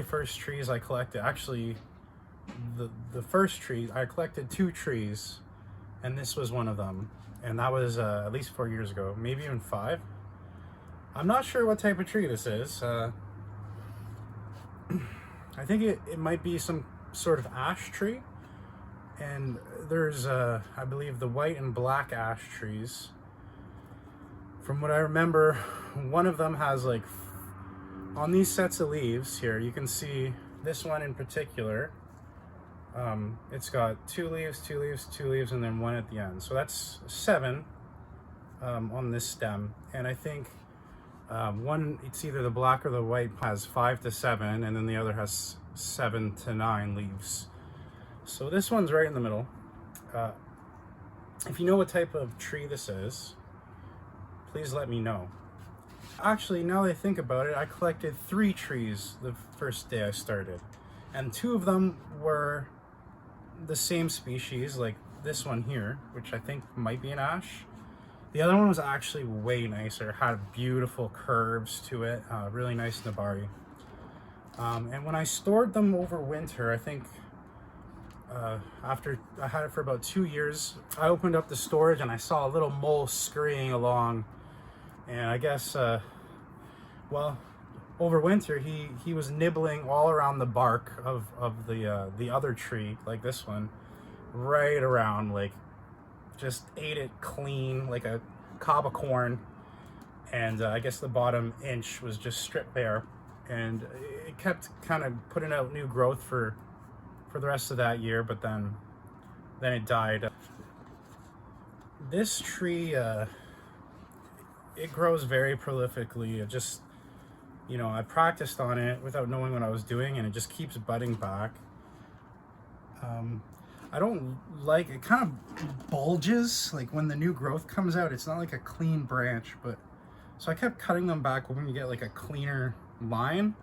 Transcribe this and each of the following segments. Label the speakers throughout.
Speaker 1: very first trees I collected, actually the first tree, I collected 2 trees, and this was one of them. And that was at least 4 years ago, maybe even 5. I'm not sure what type of tree this is. I think it might be some sort of ash tree. And there's, I believe, the white and black ash trees. From what I remember, one of them has like, on these sets of leaves here, you can see this one in particular. It's got 2 leaves, 2 leaves, 2 leaves, and then 1 at the end. So that's 7 on this stem. And I think one, it's either the black or the white, has 5 to 7, and then the other has 7 to 9 leaves. So this one's right in the middle. If you know what type of tree this is, please let me know. Actually, now that I think about it, I collected 3 trees the first day I started. And 2 of them were the same species, like this one here, which I think might be an ash. The other one was actually way nicer, had beautiful curves to it, really nice nabari. And when I stored them over winter, I think after I had it for about 2 years, I opened up the storage and I saw a little mole scurrying along. And I guess, well, over winter, he was nibbling all around the bark of the other tree, like this one, right around, like, just ate it clean, like a cob of corn. And I guess the bottom inch was just stripped bare. And it kept kind of putting out new growth for the rest of that year, but then it died. This tree, it grows very prolifically. It just, you know, I practiced on it without knowing what I was doing, and it just keeps budding back. I don't like, it kind of bulges, like when the new growth comes out, it's not like a clean branch, but, so I kept cutting them back when you get like a cleaner line,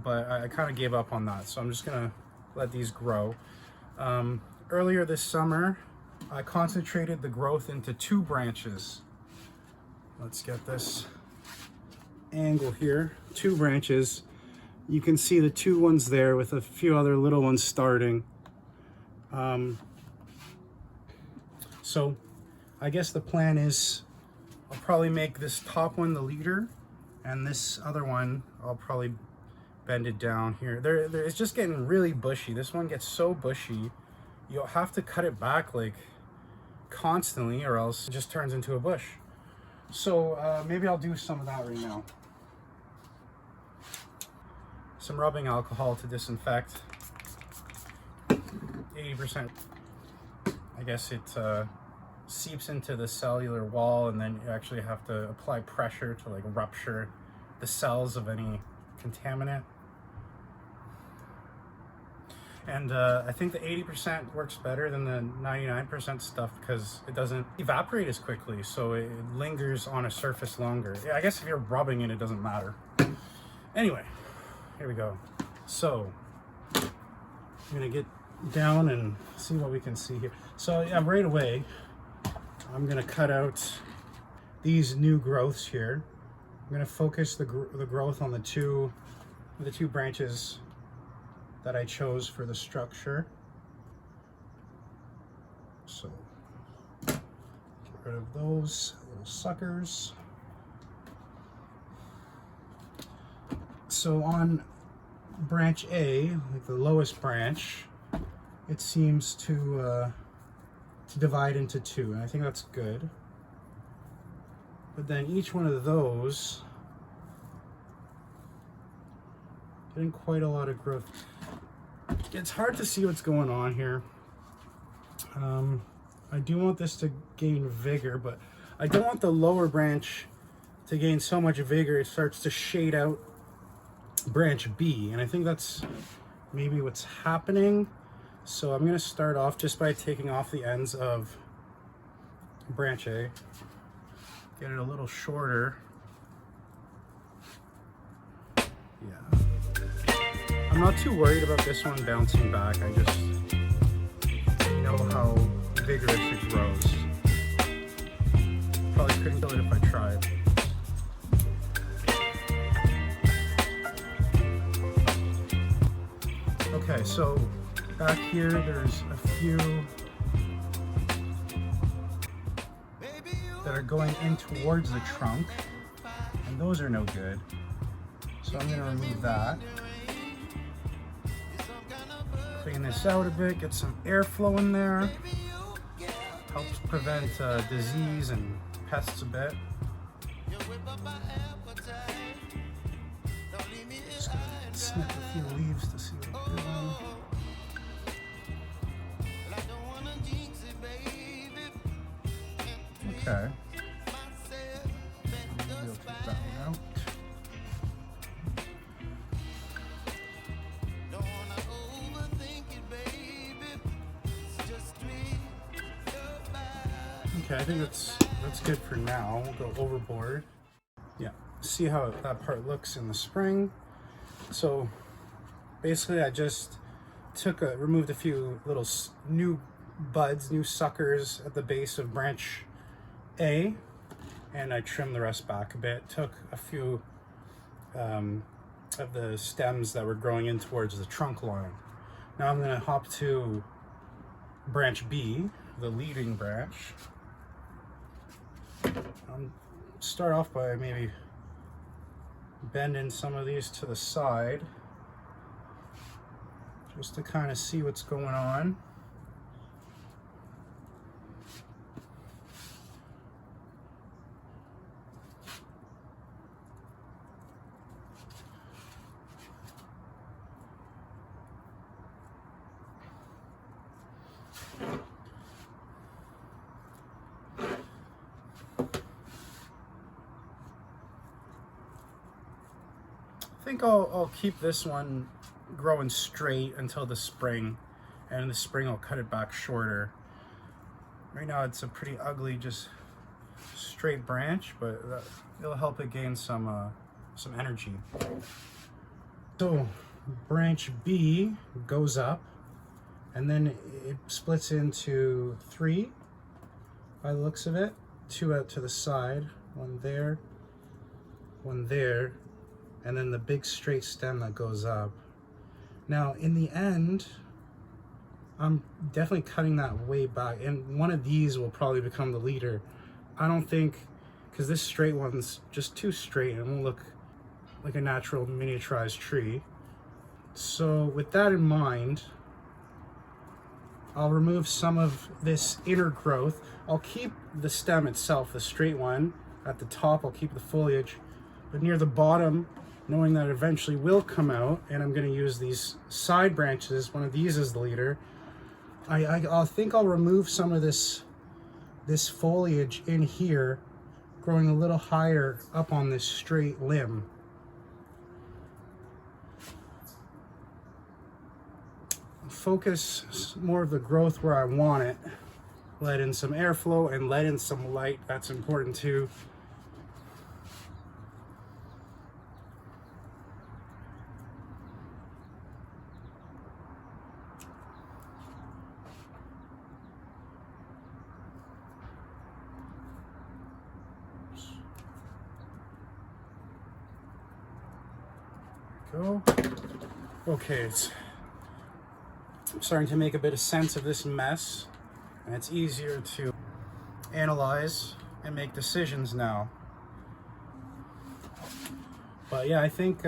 Speaker 1: but I kind of gave up on that, so I'm just gonna let these grow. Earlier this summer, I concentrated the growth into 2 branches. Let's get this angle here. 2 branches. You can see the 2 ones there with a few other little ones starting. So I guess the plan is I'll probably make this top one the leader, and this other one I'll probably bend it down here. It's just getting really bushy. This one gets so bushy, you'll have to cut it back like constantly, or else it just turns into a bush. So maybe I'll do some of that right now. Some rubbing alcohol to disinfect. 80%. I guess it seeps into the cellular wall, and then you actually have to apply pressure to like rupture the cells of any contaminant. And I think the 80% works better than the 99% stuff because it doesn't evaporate as quickly, so it lingers on a surface longer. Yeah, I guess if you're rubbing it, it doesn't matter. Anyway, here we go. So I'm gonna get down and see what we can see here. So yeah, right away, I'm gonna cut out these new growths here. I'm gonna focus the growth on the two branches that I chose for the structure. So get rid of those little suckers. So on branch A, like the lowest branch, it seems to divide into 2, and I think that's good. But then each one of those getting quite a lot of growth. It's hard to see what's going on here. I do want this to gain vigor, but I don't want the lower branch to gain so much vigor it starts to shade out branch B, and I think that's maybe what's happening. So I'm going to start off just by taking off the ends of branch A, get it a little shorter. Yeah. I'm not too worried about this one bouncing back. I just know how vigorous it grows. Probably couldn't kill it if I tried. Okay, so back here there's a few that are going in towards the trunk, and those are no good. So I'm going to remove that. Clean this out a bit, get some airflow in there. Helps prevent disease and pests a bit. Just gonna snip a few leaves to see what they're doing. Okay. Maybe we'll take that one out. Okay, I think that's good for now. We'll go overboard. Yeah, see how that part looks in the spring. So basically I just removed a few little new buds, new suckers at the base of branch A, and I trimmed the rest back a bit. Took a few of the stems that were growing in towards the trunk line. Now I'm gonna hop to branch B, the leading branch. Start off by maybe bending some of these to the side just to kind of see what's going on. I think I'll keep this one growing straight until the spring, and in the spring I'll cut it back shorter. Right now it's a pretty ugly, just straight branch, but it'll help it gain some energy. So branch B goes up, and then it splits into 3 by the looks of it. 2 out to the side, 1 there, 1 there, and then the big straight stem that goes up. Now in the end, I'm definitely cutting that way back, and one of these will probably become the leader. I don't think, because this straight one's just too straight and won't look like a natural miniaturized tree. So with that in mind, I'll remove some of this inner growth. I'll keep the stem itself, the straight one. At the top, I'll keep the foliage, but near the bottom, knowing that it eventually will come out, and I'm going to use these side branches, one of these is the leader, I think I'll remove some of this foliage in here, growing a little higher up on this straight limb. Focus more of the growth where I want it. Let in some airflow and let in some light, that's important too. Go. Okay, I'm starting to make a bit of sense of this mess, and it's easier to analyze and make decisions now. But yeah, I think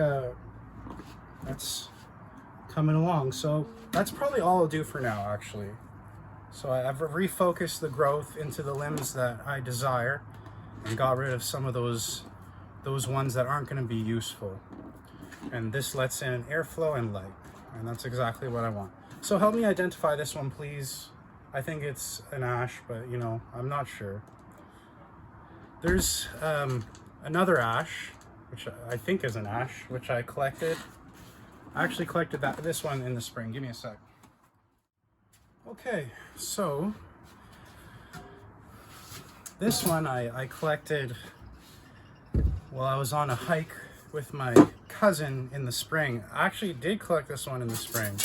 Speaker 1: that's coming along. So that's probably all I'll do for now, actually. So I've refocused the growth into the limbs that I desire and got rid of some of those ones that aren't going to be useful. And this lets in airflow and light, and that's exactly what I want. So help me identify this one, please. I think it's an ash, but you know, I'm not sure. There's another ash, which I think is an ash, which I collected. I actually collected this one in the spring. Give me a sec. Okay, so this one I collected while I was on a hike with my cousin in the spring. I actually did collect this one in the spring,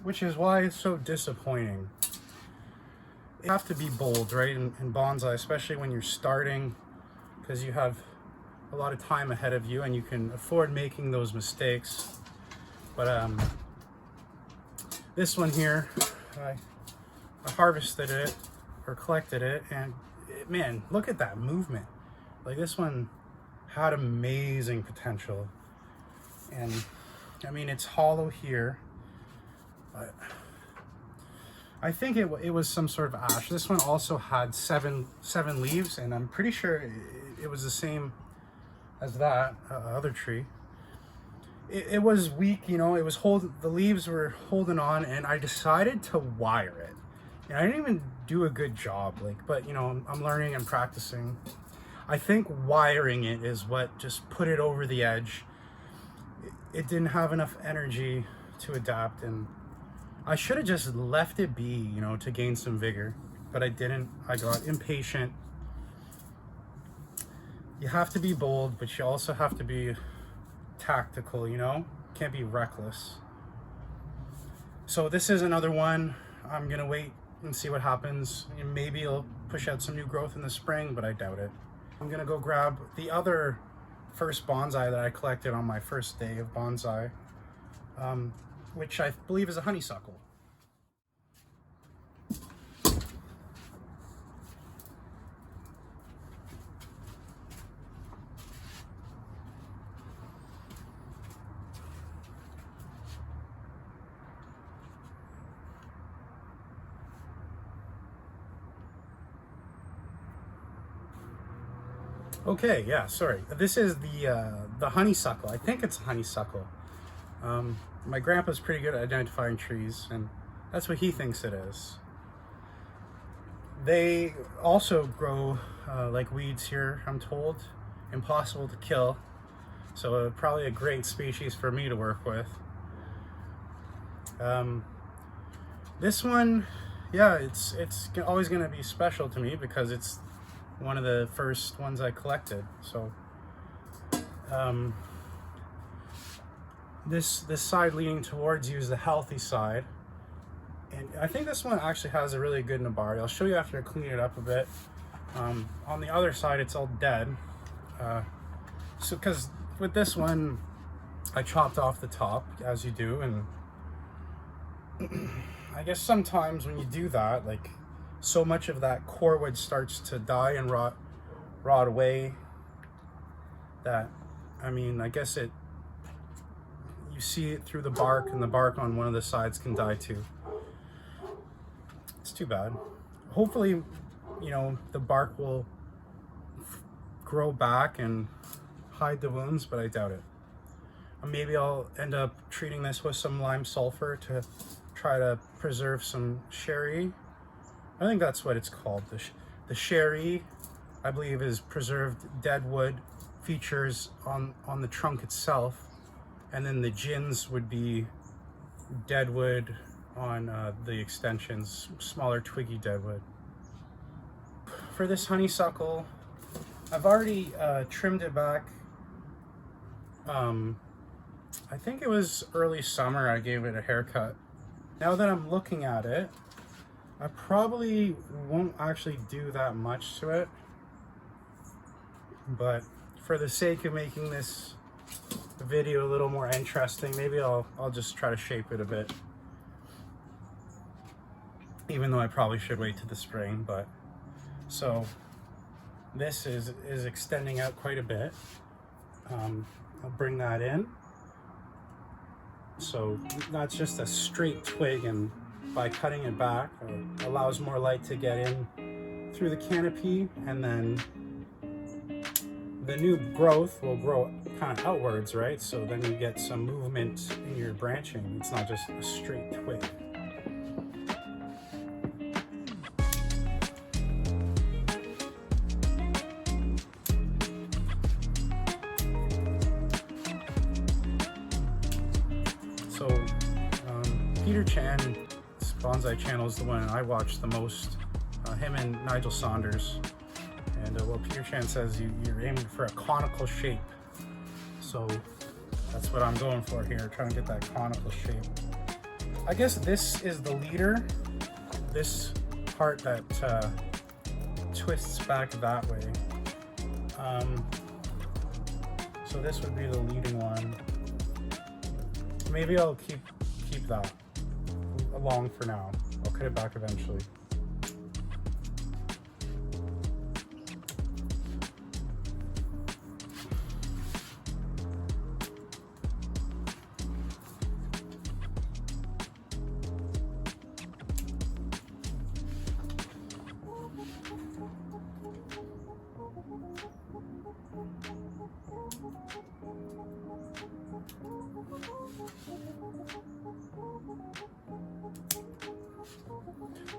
Speaker 1: which is why it's so disappointing. You have to be bold, right, in bonsai, especially when you're starting, because you have a lot of time ahead of you and you can afford making those mistakes. But This one here, I harvested it or collected it, and man, look at that movement. Like, this one had amazing potential. And I mean, it's hollow here, but I think it was some sort of ash. This one also had seven leaves, and I'm pretty sure it was the same as that other tree. It was weak, you know, the leaves were holding on, and I decided to wire it. And I didn't even do a good job, like, but you know, I'm learning and practicing. I think wiring it is what just put it over the edge. It didn't have enough energy to adapt, and I should have just left it be, you know, to gain some vigor, but I didn't. I got impatient. You have to be bold, but you also have to be tactical, you know? Can't be reckless. So this is another one. I'm gonna wait and see what happens. And maybe it'll push out some new growth in the spring, but I doubt it. I'm gonna go grab the other first bonsai that I collected on my first day of bonsai, which I believe is a honeysuckle. Okay, yeah, sorry. This is the honeysuckle. I think it's a honeysuckle. My grandpa's pretty good at identifying trees, and that's what he thinks it is. They also grow like weeds here, I'm told. Impossible to kill. So probably a great species for me to work with. This one, yeah, it's always going to be special to me because it's one of the first ones I collected. So this side leaning towards you is the healthy side, and I think this one actually has a really good nabari. I'll show you after I clean it up a bit. On the other side, it's all dead. So because with this one, I chopped off the top, as you do, and I guess sometimes when you do that, like, so much of that core wood starts to die and rot away that, I mean, I guess you see it through the bark, and the bark on one of the sides can die too. It's too bad. Hopefully, you know, the bark will grow back and hide the wounds, but I doubt it. Maybe I'll end up treating this with some lime sulfur to try to preserve some sherry. I think that's what it's called. The sherry, I believe, is preserved dead wood features on the trunk itself, and then the gins would be dead wood on the extensions, smaller twiggy dead wood. For this honeysuckle, I've already trimmed it back. I think it was early summer I gave it a haircut. Now that I'm looking at it, I probably won't actually do that much to it, but for the sake of making this video a little more interesting, maybe I'll just try to shape it a bit, even though I probably should wait to the spring. But so this is extending out quite a bit. I'll bring that in. So that's just a straight twig, and by cutting it back, it allows more light to get in through the canopy, and then the new growth will grow kind of outwards, right? So then you get some movement in your branching. It's not just a straight twig. So Peter Chan's Bonsai channel is the one I watch the most. Him and Nigel Saunders. And well, Peter Chan says you're aiming for a conical shape. So that's what I'm going for here, trying to get that conical shape. I guess this is the leader. This part that twists back that way. So this would be the leading one. Maybe I'll keep that. along for now. I'll cut it back eventually.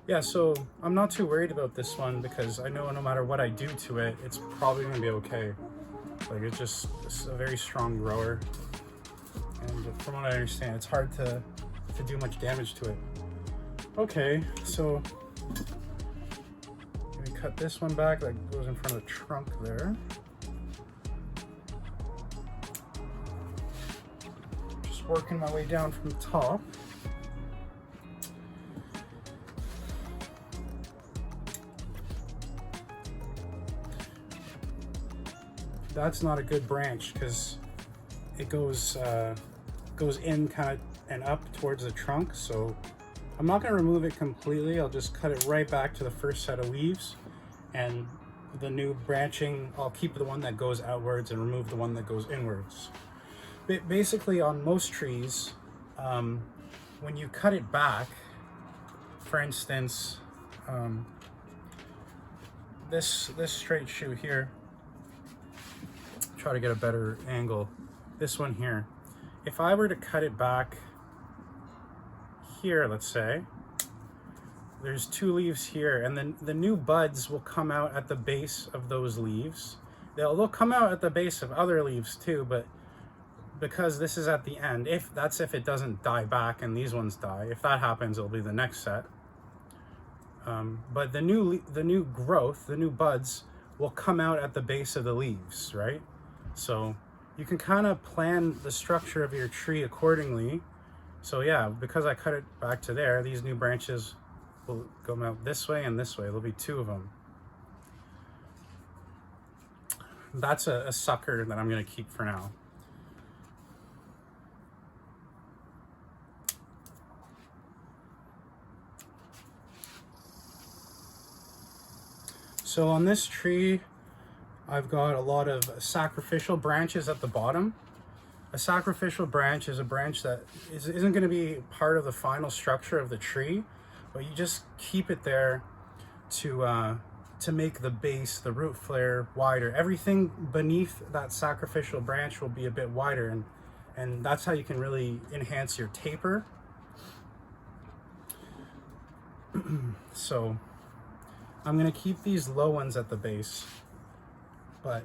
Speaker 1: Yeah, so I'm not too worried about this one because I know no matter what I do to it, it's probably gonna be okay. Like it's a very strong grower. And from what I understand, it's hard to do much damage to it. Okay, so let me cut this one back that goes in front of the trunk there. Just working my way down from the top. That's not a good branch because it goes in kind of and up towards the trunk. So I'm not going to remove it completely. I'll just cut it right back to the first set of leaves, and the new branching, I'll keep the one that goes outwards and remove the one that goes inwards. Basically, on most trees, when you cut it back, for instance, this straight shoe here, try to get a better angle. This one here, if I were to cut it back here, let's say, there's 2 leaves here, and then the new buds will come out at the base of those leaves. They'll come out at the base of other leaves too, but because this is at the end, if it doesn't die back and these ones die. If that happens, it'll be the next set. But the new growth, the new buds, will come out at the base of the leaves, right? So you can kind of plan the structure of your tree accordingly. So yeah, because I cut it back to there, these new branches will go out this way and this way. There'll be 2 of them. That's a sucker that I'm going to keep for now. So on this tree, I've got a lot of sacrificial branches at the bottom. A sacrificial branch is a branch that isn't going to be part of the final structure of the tree, but you just keep it there to make the base, the root flare, wider. Everything beneath that sacrificial branch will be a bit wider, and that's how you can really enhance your taper. So I'm going to keep these low ones at the base, but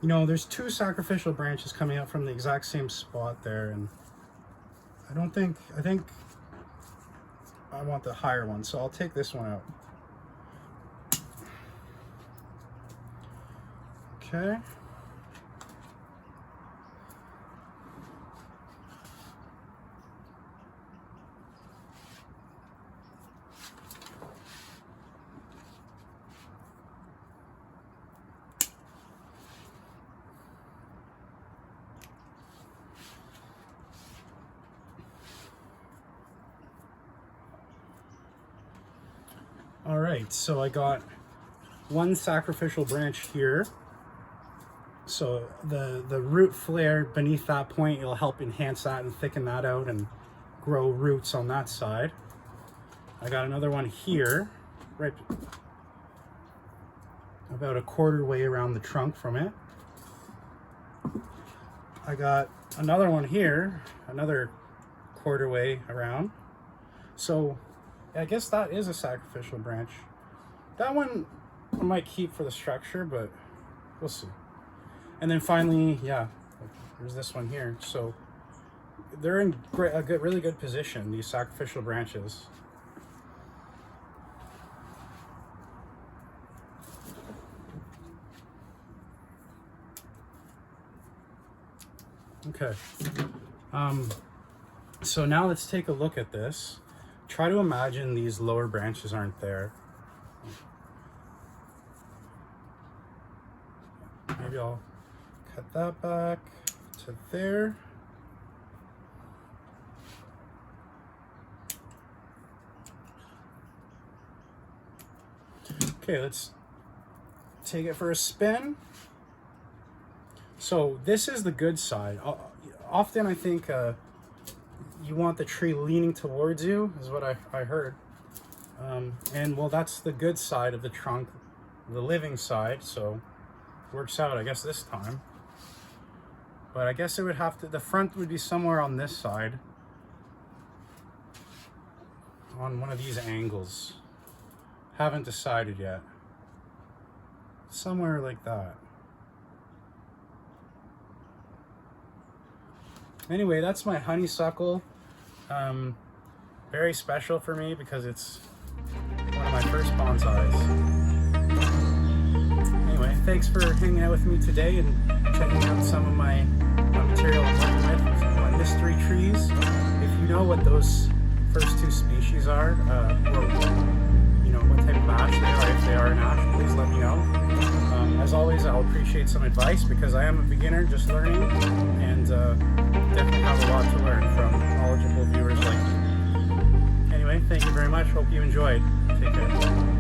Speaker 1: you know, there's 2 sacrificial branches coming out from the exact same spot there, and I think I want the higher one, so I'll take this one out. Okay. All right, so I got 1 sacrificial branch here. So the root flare beneath that point, it'll help enhance that and thicken that out and grow roots on that side. I got another one here, right about a 1/4 way around the trunk from it. I got another one here, another 1/4 way around. So I guess that is a sacrificial branch. That one I might keep for the structure, but we'll see. And then finally, yeah, there's this one here. So they're in really good position, these sacrificial branches. Okay. So now let's take a look at this. Try to imagine these lower branches aren't there. Maybe I'll cut that back to there. Okay, let's take it for a spin. So this is the good side. Often I think you want the tree leaning towards you, is what I heard. And well, that's the good side of the trunk, the living side, so works out, I guess, this time. But I guess it would have to, the front would be somewhere on this side, on one of these angles. Haven't decided yet. Somewhere like that. Anyway, that's my honeysuckle. Very special for me because it's one of my first bonsais. Anyway, thanks for hanging out with me today and checking out some of my material I'm working with, my mystery trees. If you know what those first two species are, or you know what type of ash they are, if they are an ash, please let me know. As always, I'll appreciate some advice because I am a beginner just learning, and definitely have a lot to learn from knowledgeable viewers like you. Anyway, thank you very much. Hope you enjoyed. Take care.